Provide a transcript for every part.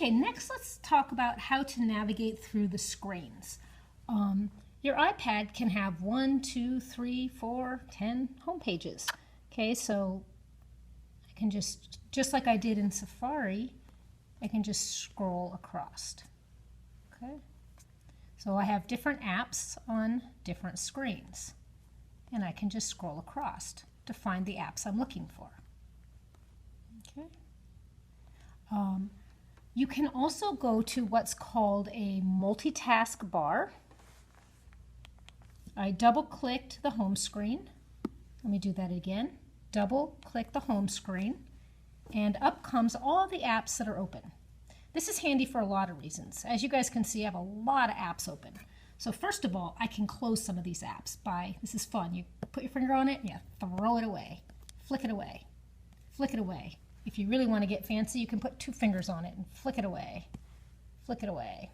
Okay, next let's talk about how to navigate through the screens. Your iPad can have 1, 2, 3, 4, 10 home pages. Okay, so I can just like I did in Safari, I can just scroll across. Okay, so I have different apps on different screens, and I can just scroll across to find the apps I'm looking for. Okay. You can also go to what's called a multitask bar. I double-clicked the home screen. Let me do that again. Double-click the home screen, and up comes all the apps that are open. This is handy for a lot of reasons. As you guys can see, I have a lot of apps open. So first of all, I can close some of these apps by, this is fun, you put your finger on it and you throw it away, flick it away, flick it away. If you really want to get fancy, you can put 2 fingers on it and flick it away, flick it away.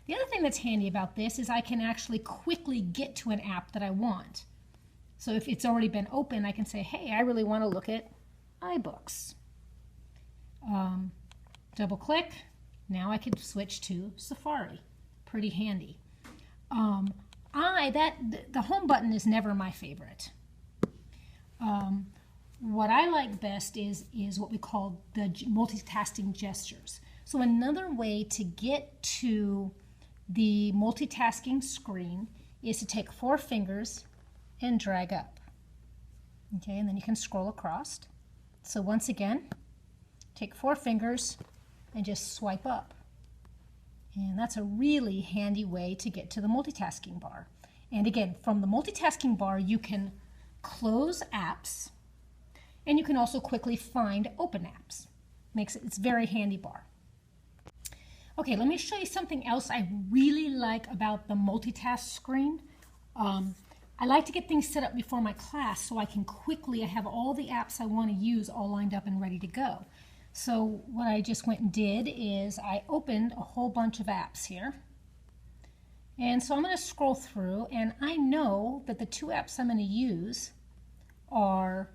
The other thing that's handy about this is I can actually quickly get to an app that I want. So if it's already been open, I can say, hey, I really want to look at iBooks. Double click, now I can switch to Safari. Pretty handy. The home button is never my favorite. What I like best is what we call the multitasking gestures. So another way to get to the multitasking screen is to take 4 fingers and drag up. Okay, and then you can scroll across. So once again, take 4 fingers and just swipe up. And that's a really handy way to get to the multitasking bar. And again, from the multitasking bar, you can close apps, and you can also quickly find open apps. It's a very handy bar. Okay, let me show you something else I really like about the multitask screen. I like to get things set up before my class so I have all the apps I want to use all lined up and ready to go. So what I just went and did is I opened a whole bunch of apps here. And so I'm going to scroll through, and I know that the 2 apps I'm going to use are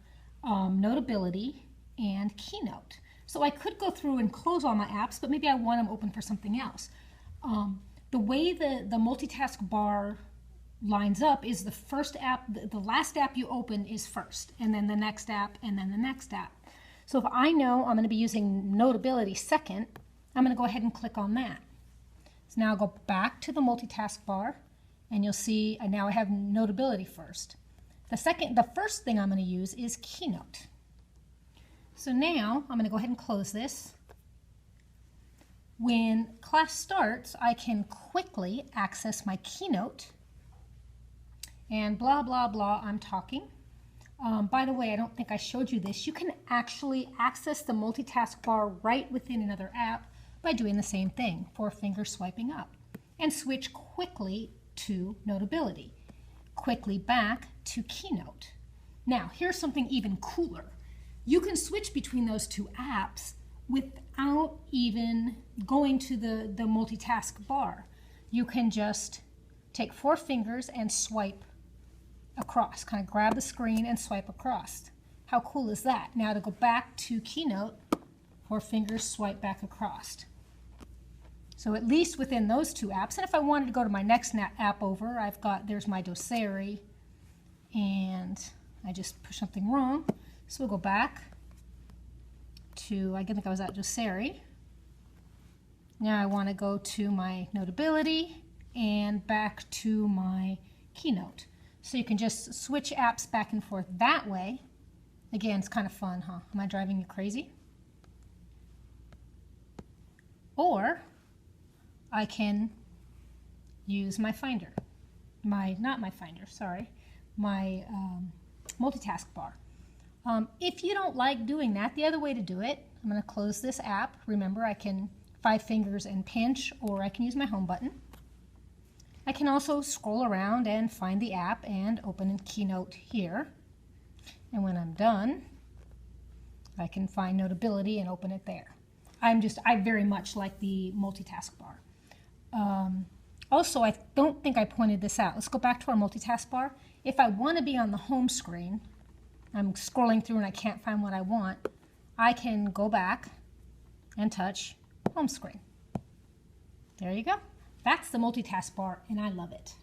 Notability and Keynote. So I could go through and close all my apps, but maybe I want them open for something else. The way the multitask bar lines up is the first app, the last app you open is first, and then the next app, and then the next app. So if I know I'm going to be using Notability second, I'm going to go ahead and click on that. So now I'll go back to the multitask bar, and you'll see now I have Notability first. The first thing I'm going to use is Keynote. So now I'm going to go ahead and close this. When class starts, I can quickly access my Keynote, and blah, blah, blah, I'm talking. By the way, I don't think I showed you this. You can actually access the multitask bar right within another app by doing the same thing, 4 fingers swiping up, and switch quickly to Notability, quickly back to Keynote. Now, here's something even cooler. You can switch between those 2 apps without even going to the multitask bar. You can just take 4 fingers and swipe across, kind of grab the screen and swipe across. How cool is that? Now to go back to Keynote, 4 fingers, swipe back across. So at least within those 2 apps, and if I wanted to go to my next app over, there's my Doceri, and I just pushed something wrong. So we'll go back to, I think I was at Doceri. Now I want to go to my Notability and back to my Keynote. So you can just switch apps back and forth that way. Again, it's kind of fun, huh? Am I driving you crazy? Or I can use my Finder. My multitask bar. If you don't like doing that, the other way to do it, I'm going to close this app. Remember, I can 5 fingers and pinch, or I can use my home button. I can also scroll around and find the app and open in Keynote here. And when I'm done, I can find Notability and open it there. I very much like the multitask bar. Also, I don't think I pointed this out. Let's go back to our multitask bar. If I want to be on the home screen, I'm scrolling through and I can't find what I want, I can go back and touch home screen. There you go. That's the multitask bar, and I love it.